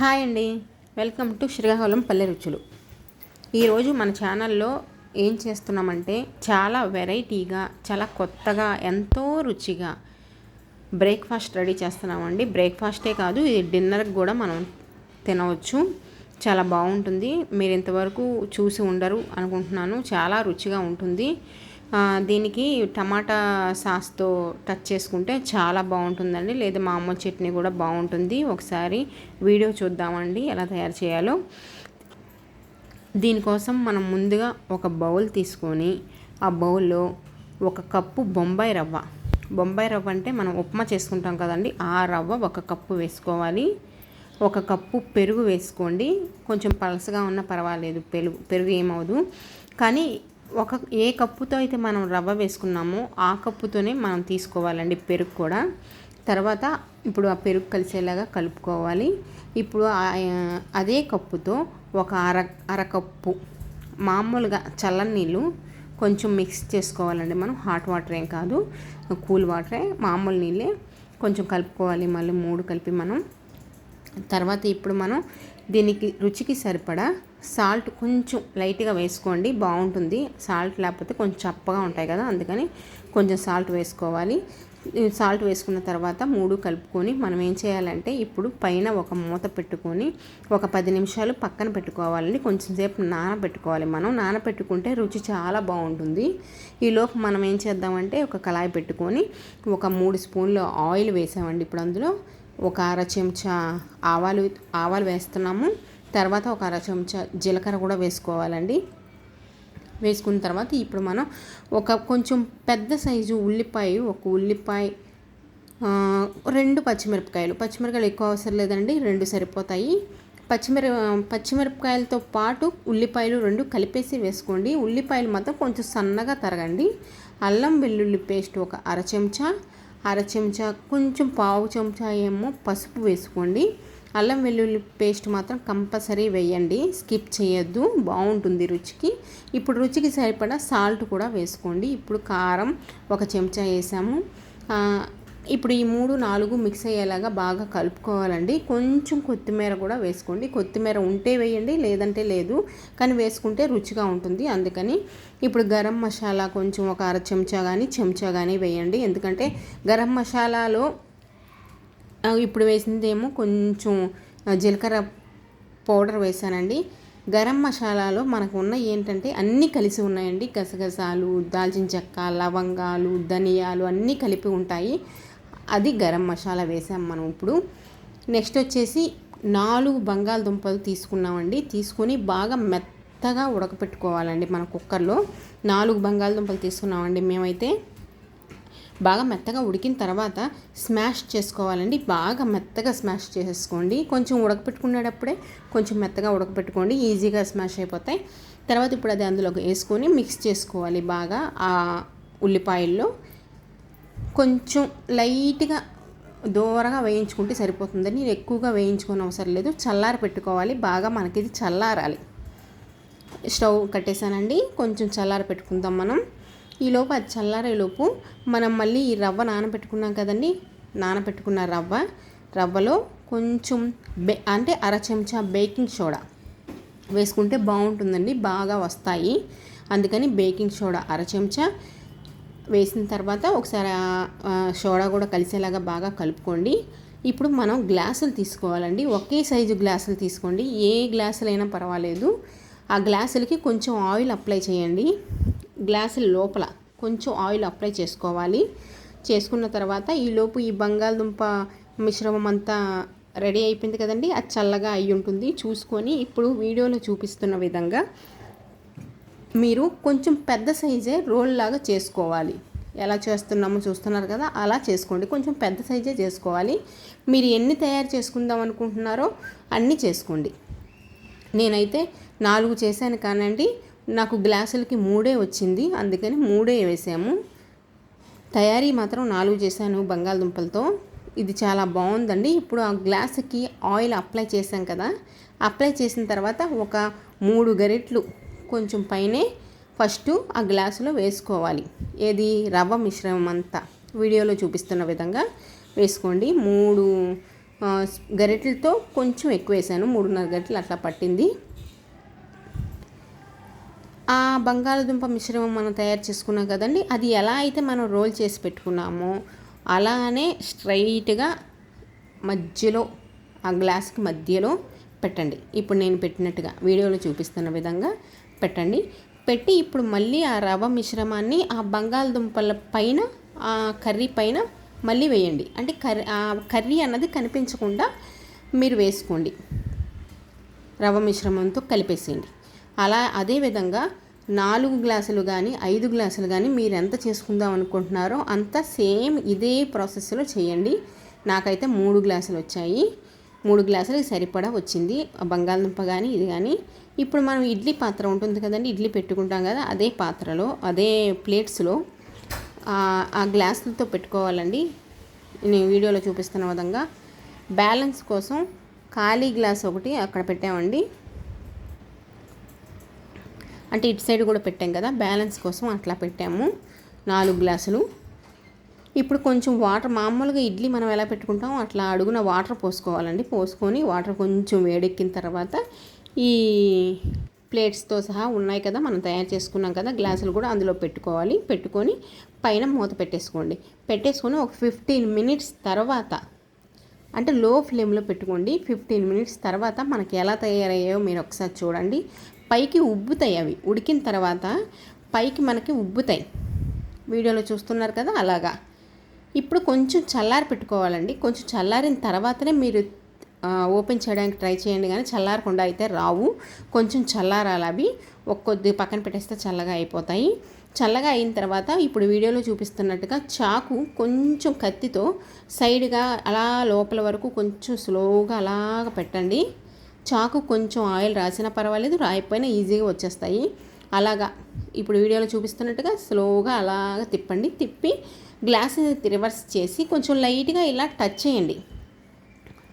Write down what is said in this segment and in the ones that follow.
Hi అండి, welcome to Srikakulam పల్లె రుచులు. ఈరోజు మన ఛానల్లో ఏం చేస్తున్నామంటే చాలా వెరైటీగా, చాలా కొత్తగా, ఎంతో రుచిగా బ్రేక్ఫాస్ట్ రెడీ చేస్తున్నామండి. బ్రేక్ఫాస్టే కాదు, ఇది డిన్నర్కి కూడా మనం తినవచ్చు. చాలా బాగుంటుంది. మీరు ఇంతవరకు చూసి ఉండరు అనుకుంటున్నాను. చాలా రుచిగా ఉంటుంది. దీనికి టమాటా సాస్తో టచ్ చేసుకుంటే చాలా బాగుంటుందండి, లేదా మామూలు చట్నీ కూడా బాగుంటుంది. ఒకసారి వీడియో చూద్దామండి ఎలా తయారు చేయాలో. దీనికోసం మనం ముందుగా ఒక బౌల్ తీసుకొని ఆ బౌల్లో ఒక కప్పు బొంబాయి రవ్వ అంటే మనం ఉప్మా చేసుకుంటాం కదండి, ఆ రవ్వ ఒక కప్పు వేసుకోవాలి. ఒక కప్పు పెరుగు వేసుకోండి. కొంచెం పలసగా ఉన్నా పర్వాలేదు, పెరుగు ఏమవదు. కానీ ఏ కప్పుతో అయితే మనం రవ్వ వేసుకున్నామో ఆ కప్పుతోనే మనం తీసుకోవాలండి పెరుగు కూడా. తర్వాత ఇప్పుడు ఆ పెరుగు కలిసేలాగా కలుపుకోవాలి. ఇప్పుడు అదే కప్పుతో ఒక అరకప్పు మామూలుగా చల్లని నీళ్ళు కొంచెం మిక్స్ చేసుకోవాలండి. మనం హాట్ వాటర్ ఏం కాదు, కూల్ వాటరే, మామూలు నీళ్ళే కొంచెం కలుపుకోవాలి. మళ్ళీ 3 కలిపి మనం తర్వాత ఇప్పుడు మనం దీనికి రుచికి సరిపడా సాల్ట్ కొంచెం లైట్గా వేసుకోండి, బాగుంటుంది. సాల్ట్ లేకపోతే కొంచెం చప్పగా ఉంటాయి కదా, అందుకని కొంచెం సాల్ట్ వేసుకోవాలి. సాల్ట్ వేసుకున్న తర్వాత 3 కలుపుకొని మనం ఏం చేయాలంటే ఇప్పుడు పైన ఒక మూత పెట్టుకొని ఒక 10 నిమిషాలు పక్కన పెట్టుకోవాలండి. కొంచెం సేపు నానబెట్టుకోవాలి. మనం నానబెట్టుకుంటే రుచి చాలా బాగుంటుంది. ఈలోపు మనం ఏం చేద్దామంటే ఒక కళాయి పెట్టుకొని ఒక 3 స్పూన్లు ఆయిల్ వేసామండి. ఇప్పుడు అందులో ఒక అర చెంచా ఆవాలు వేస్తున్నాము. తర్వాత ఒక అర చెంచా జీలకర్ర కూడా వేసుకోవాలండి. వేసుకున్న తర్వాత ఇప్పుడు మనం ఒక కొంచెం పెద్ద సైజు ఒక ఉల్లిపాయ, 2 పచ్చిమిరపకాయలు ఎక్కువ అవసరం లేదండి, 2 సరిపోతాయి. పచ్చిమిరపకాయలతో పాటు ఉల్లిపాయలు 2 కలిపేసి వేసుకోండి. ఉల్లిపాయలు మాత్రం కొంచెం సన్నగా తరగండి. అల్లం వెల్లుల్లి పేస్ట్ ఒక అర చెంచా కొంచెం పావు చెంచా ఏమో పసుపు వేసుకోండి. అల్లం వెల్లుల్లి పేస్ట్ మాత్రం కంపల్సరీ వేయండి, స్కిప్ చేయొద్దు, బాగుంటుంది రుచికి. ఇప్పుడు రుచికి సరిపడా సాల్ట్ కూడా వేసుకోండి. ఇప్పుడు కారం ఒక చెంచా వేసాము. ఇప్పుడు ఈ 3, 4 మిక్స్ అయ్యేలాగా బాగా కలుపుకోవాలండి. కొంచెం కొత్తిమీర కూడా వేసుకోండి. కొత్తిమీర ఉంటే వేయండి, లేదంటే లేదు, కానీ వేసుకుంటే రుచిగా ఉంటుంది. అందుకని ఇప్పుడు గరం మసాలా కొంచెం ఒక అర చెంచా కానీ వేయండి. ఎందుకంటే గరం మసాలాలో ఇప్పుడు వేసిందేమో కొంచెం జీలకర్ర పౌడర్ వేసానండి. గరం మసాలాలో మనకు ఉన్న ఏంటంటే అన్నీ కలిసి ఉన్నాయండి. గసగసాలు, దాల్చిన చెక్క, లవంగాలు, ధనియాలు అన్నీ కలిపి ఉంటాయి. అది గరం మసాలా వేసాం మనం. ఇప్పుడు నెక్స్ట్ వచ్చేసి 4 బంగాళదుంపలు తీసుకున్నామండి. తీసుకొని బాగా మెత్తగా ఉడకపెట్టుకోవాలండి. మన కుక్కర్లో 4 బంగాళదుంపలు తీసుకున్నామండి మేమైతే. బాగా మెత్తగా ఉడికిన తర్వాత స్మాష్ చేసుకోవాలండి. బాగా మెత్తగా స్మాష్ చేసేసుకోండి. కొంచెం ఉడకపెట్టుకునేటప్పుడే కొంచెం మెత్తగా ఉడకపెట్టుకోండి, ఈజీగా స్మాష్ అయిపోతాయి. తర్వాత ఇప్పుడు అది అందులోకి వేసుకొని మిక్స్ చేసుకోవాలి బాగా. ఆ ఉల్లిపాయల్లో కొంచెం లైట్గా దూరగా వేయించుకుంటే సరిపోతుందని, ఎక్కువగా వేయించుకోని అవసరం లేదు. చల్లారి పెట్టుకోవాలి బాగా, మనకి ఇది చల్లారాలి. స్టవ్ కట్టేసానండి, కొంచెం చల్లారి పెట్టుకుందాం మనం. ఈలోపు అది చల్లారేలోపు మనం మళ్ళీ ఈ రవ్వ నానబెట్టుకున్నాం కదండి, నానబెట్టుకున్న రవ్వలో కొంచెం అంటే అర చెంచా బేకింగ్ సోడా వేసుకుంటే బాగుంటుందండి, బాగా వస్తాయి. అందుకని బేకింగ్ సోడా అర చెంచా వేసిన తర్వాత ఒకసారి సోడా కూడా కలిసేలాగా బాగా కలుపుకోండి. ఇప్పుడు మనం గ్లాసులు తీసుకోవాలండి. ఒకే సైజు గ్లాసులు తీసుకోండి, ఏ గ్లాసులైనా పర్వాలేదు. ఆ గ్లాసులకి కొంచెం ఆయిల్ అప్లై చేయండి. గ్లాసుల లోపల కొంచెం ఆయిల్ అప్లై చేసుకోవాలి. చేసుకున్న తర్వాత ఈలోపు ఈ బంగాళదుంప మిశ్రమం అంతా రెడీ అయిపోయింది కదండి, అది చల్లగా అయి ఉంటుంది. చూసుకొని ఇప్పుడు వీడియోలో చూపిస్తున్న విధంగా మీరు కొంచెం పెద్ద సైజే రోల్ లాగా చేసుకోవాలి. ఎలా చేస్తున్నామో చూస్తున్నారు కదా, అలా చేసుకోండి. కొంచెం పెద్ద సైజే చేసుకోవాలి. మీరు ఎన్ని తయారు చేసుకుందాం అనుకుంటున్నారో అన్నీ చేసుకోండి. నేనైతే 4 చేశాను కానండి, నాకు గ్లాసులకి 3 వచ్చింది, అందుకని 3 వేసాము. తయారీ మాత్రం 4 చేశాను బంగాళదుంపలతో. ఇది చాలా బాగుందండి. ఇప్పుడు ఆ గ్లాసుకి ఆయిల్ అప్లై చేసాం కదా, అప్లై చేసిన తర్వాత ఒక 3 గరిటెలు కొంచెం పైనే ఫస్ట్ ఆ గ్లాసులో వేసుకోవాలి. ఏది రవ్వ మిశ్రమం అంతా వీడియోలో చూపిస్తున్న విధంగా వేసుకోండి. 3 గరిటెలతో కొంచెం ఎక్కువ వేసాను, 3.5 గరిటెలు అట్లా పట్టింది. ఆ బంగాళదుంప మిశ్రమం మనం తయారు చేసుకున్నాం కదండి, అది ఎలా అయితే మనం రోల్ చేసి పెట్టుకున్నామో అలానే స్ట్రైట్గా మధ్యలో ఆ గ్లాస్కి మధ్యలో పెట్టండి. ఇప్పుడు నేను పెట్టినట్టుగా వీడియోలో చూపిస్తున్న విధంగా పెట్టండి. పెట్టి ఇప్పుడు మళ్ళీ ఆ రవ్వ మిశ్రమాన్ని ఆ బంగాళదుంపల పైన ఆ కర్రీ పైన మళ్ళీ వేయండి. అంటే కర్రీ అన్నది కనిపించకుండా మీరు వేసుకోండి, రవ్వ మిశ్రమంతో కలిపేసేయండి. అలా అదేవిధంగా 4 గ్లాసులు కానీ 5 గ్లాసులు కానీ మీరు ఎంత చేసుకుందాం అనుకుంటున్నారో అంత సేమ్ ఇదే ప్రాసెస్లో చేయండి. నాకైతే 3 గ్లాసులు వచ్చాయి. 3 గ్లాసులకి సరిపడా వచ్చింది బంగాళదుంప కానీ ఇది కానీ. ఇప్పుడు మనం ఇడ్లీ పాత్ర ఉంటుంది కదండి, ఇడ్లీ పెట్టుకుంటాం కదా, అదే పాత్రలో అదే ప్లేట్స్లో ఆ గ్లాసులతో పెట్టుకోవాలండి. నేను వీడియోలో చూపిస్తున్న విధంగా బ్యాలెన్స్ కోసం ఖాళీ గ్లాస్ ఒకటి అక్కడ పెట్టామండి. అంటే ఇటు సైడ్ కూడా పెట్టాం కదా, బ్యాలెన్స్ కోసం అట్లా పెట్టాము 4 గ్లాసులు. ఇప్పుడు కొంచెం వాటర్, మామూలుగా ఇడ్లీ మనం ఎలా పెట్టుకుంటామో అట్లా అడుగున వాటర్ పోసుకోవాలండి. పోసుకొని వాటర్ కొంచెం వేడెక్కిన తర్వాత ఈ ప్లేట్స్తో సహా ఉన్నాయి కదా మనం తయారు చేసుకున్నాం కదా గ్లాసులు కూడా అందులో పెట్టుకోవాలి. పెట్టుకొని పైన మూత పెట్టేసుకోండి. పెట్టేసుకొని ఒక 15 మినిట్స్ తర్వాత, అంటే లో ఫ్లేమ్లో పెట్టుకోండి. 15 మినిట్స్ తర్వాత మనకి ఎలా తయారయ్యాయో మీరు ఒకసారి చూడండి. పైకి ఉబ్బుతాయి, అవి ఉడికిన తర్వాత పైకి మనకి ఉబ్బుతాయి. వీడియోలో చూస్తున్నారు కదా అలాగా. ఇప్పుడు కొంచెం చల్లారి పెట్టుకోవాలండి. కొంచెం చల్లారిన తర్వాతనే మీరు ఓపెన్ చేయడానికి ట్రై చేయండి, కానీ చల్లారకుండా అయితే రావు. కొంచెం చల్లారాలి అవి. కొద్ది పక్కన పెట్టేస్తే చల్లగా అయిపోతాయి. చల్లగా అయిన తర్వాత ఇప్పుడు వీడియోలో చూపిస్తున్నట్టుగా చాకు కొంచెం కత్తితో సైడ్గా అలా లోపల వరకు కొంచెం స్లోగా అలాగ పెట్టండి. చాకు కొంచెం ఆయిల్ రాసినా పర్వాలేదు, రాయిపోయినా ఈజీగా వచ్చేస్తాయి. అలాగా ఇప్పుడు వీడియోలో చూపిస్తున్నట్టుగా స్లోగా అలాగ తిప్పండి. తిప్పి గ్లాస్ రివర్స్ చేసి కొంచెం లైట్గా ఇలా టచ్ చేయండి.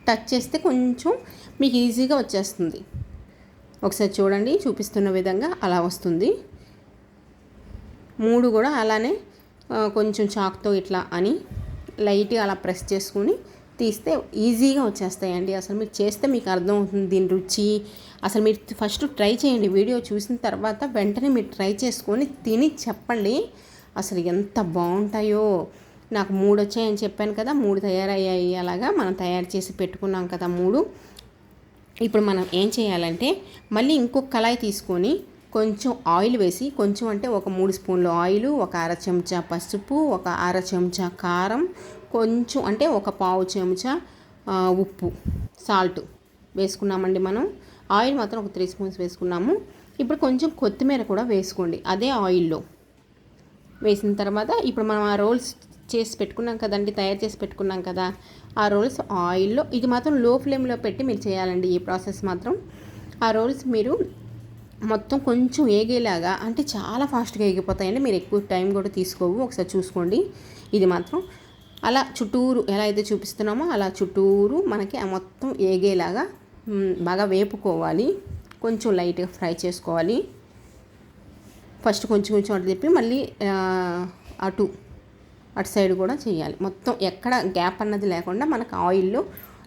టచ్ చేస్తే కొంచెం మీకు ఈజీగా వచ్చేస్తుంది. ఒకసారి చూడండి, చూపిస్తున్న విధంగా అలా వస్తుంది. 3 కూడా అలానే కొంచెం చాకుతో ఇట్లా అని లైట్గా అలా ప్రెస్ చేసుకుని తీస్తే ఈజీగా వచ్చేస్తాయండి. అసలు మీరు చేస్తే మీకు అర్థమవుతుంది దీని రుచి. అసలు మీరు ఫస్ట్ ట్రై చేయండి. వీడియో చూసిన తర్వాత వెంటనే మీరు ట్రై చేసుకొని తిని చెప్పండి అసలు ఎంత బాగుంటాయో. నాకు 3 వచ్చాయని చెప్పాను కదా, 3 తయారయ్యాయి. అలాగా మనం తయారు చేసి పెట్టుకున్నాం కదా 3. ఇప్పుడు మనం ఏం చేయాలంటే మళ్ళీ ఇంకొక కళాయి తీసుకొని కొంచెం ఆయిల్ వేసి, కొంచెం అంటే ఒక 3 స్పూన్లు ఆయిల్, ఒక అర చెంచా పసుపు, ఒక అర చెంచా కారం, కొంచెం అంటే ఒక పావు చెంచా ఉప్పు, సాల్ట్ వేసుకున్నామండి. మనం ఆయిల్ మాత్రం ఒక 3 స్పూన్స్ వేసుకున్నాము. ఇప్పుడు కొంచెం కొత్తిమీర కూడా వేసుకోండి అదే ఆయిల్లో. వేసిన తర్వాత ఇప్పుడు మనం ఆ రోల్స్ చేసి పెట్టుకున్నాం కదండి, తయారు చేసి పెట్టుకున్నాం కదా, ఆ రోల్స్ ఆయిల్లో, ఇది మాత్రం లో ఫ్లేమ్లో పెట్టి మీరు చేయాలండి ఈ ప్రాసెస్ మాత్రం. ఆ రోల్స్ మీరు మొత్తం కొంచెం ఏగేలాగా, అంటే చాలా ఫాస్ట్గా ఏగిపోతాయండి, మీరు ఎక్కువ టైం కూడా తీసుకోవు. ఒకసారి చూసుకోండి. ఇది మాత్రం అలా చుట్టూరు ఎలా అయితే చూపిస్తున్నామో అలా చుట్టూరు మనకి మొత్తం ఏగేలాగా బాగా వేపుకోవాలి. కొంచెం లైట్గా ఫ్రై చేసుకోవాలి. ఫస్ట్ కొంచెం కొంచెం అటు తిప్పి మళ్ళీ అటు సైడ్ కూడా చేయాలి. మొత్తం ఎక్కడ గ్యాప్ అన్నది లేకుండా మనకు ఆయిల్లో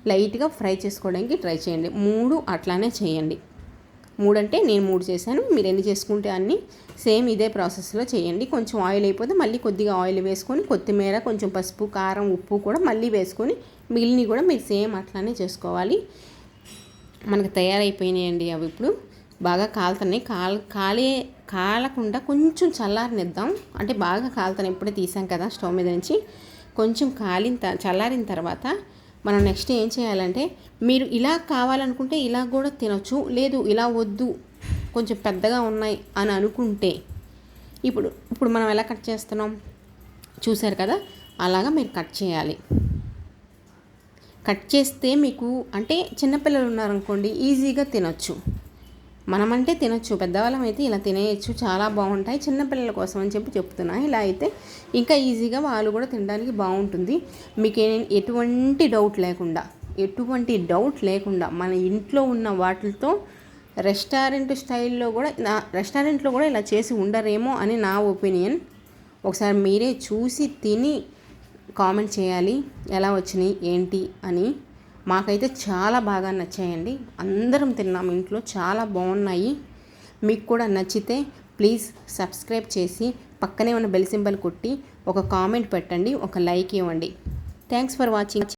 లైట్గా ఫ్రై చేసుకోవడానికి ట్రై చేయండి. 3 అట్లానే చేయండి. 3 అంటే నేను 3 చేశాను, మీరు ఎన్ని చేసుకుంటే అన్ని సేమ్ ఇదే ప్రాసెస్లో చేయండి. కొంచెం ఆయిల్ అయిపోతే మళ్ళీ కొద్దిగా ఆయిల్ వేసుకొని కొత్తిమీర, కొంచెం పసుపు, కారం, ఉప్పు కూడా మళ్ళీ వేసుకొని మిగిలినవి కూడా మీరు సేమ్ అట్లానే చేసుకోవాలి. మనకు తయారైపోయినాయండి అవి. ఇప్పుడు బాగా కాలుతున్నాయి. కాలకుండా కొంచెం చల్లారనిద్దాం. అంటే బాగా కాలుతున్నాయి, ఇప్పుడే తీసాం కదా స్టవ్ మీద నుంచి. కొంచెం చల్లారిన తర్వాత మనం నెక్స్ట్ ఏం చేయాలంటే, మీరు ఇలా కావాలనుకుంటే ఇలా కూడా తినొచ్చు, లేదు ఇలా వద్దు కొంచెం పెద్దగా ఉన్నాయి అని అనుకుంటే ఇప్పుడు మనం ఎలా కట్ చేస్తున్నాం చూసారు కదా, అలాగా మీరు కట్ చేయాలి. కట్ చేస్తే మీకు అంటే చిన్నపిల్లలు ఉన్నారనుకోండి ఈజీగా తినొచ్చు. మనమంటే తినొచ్చు, పెద్దవాళ్ళం అయితే ఇలా తినేయచ్చు, చాలా బాగుంటాయి. చిన్నపిల్లల కోసం అని చెప్తున్నా. ఇలా అయితే ఇంకా ఈజీగా వాళ్ళు కూడా తినడానికి బాగుంటుంది. మీకు ఎటువంటి డౌట్ లేకుండా మన ఇంట్లో ఉన్న వాటితో రెస్టారెంట్లో కూడా ఇలా చేసి ఉండరేమో అని నా ఒపీనియన్. ఒకసారి మీరే చూసి తిని కామెంట్ చేయాలి ఎలా వచ్చినాయి ఏంటి అని. మాకైతే చాలా బాగా నచ్చాయండి. అందరం తిన్నాం ఇంట్లో, చాలా బాగున్నాయి. మీకు కూడా నచ్చితే ప్లీజ్ సబ్స్క్రైబ్ చేసి పక్కనే ఉన్న బెల్ సింబల్ కొట్టి ఒక కామెంట్ పెట్టండి, ఒక లైక్ ఇవ్వండి. Thanks for watching.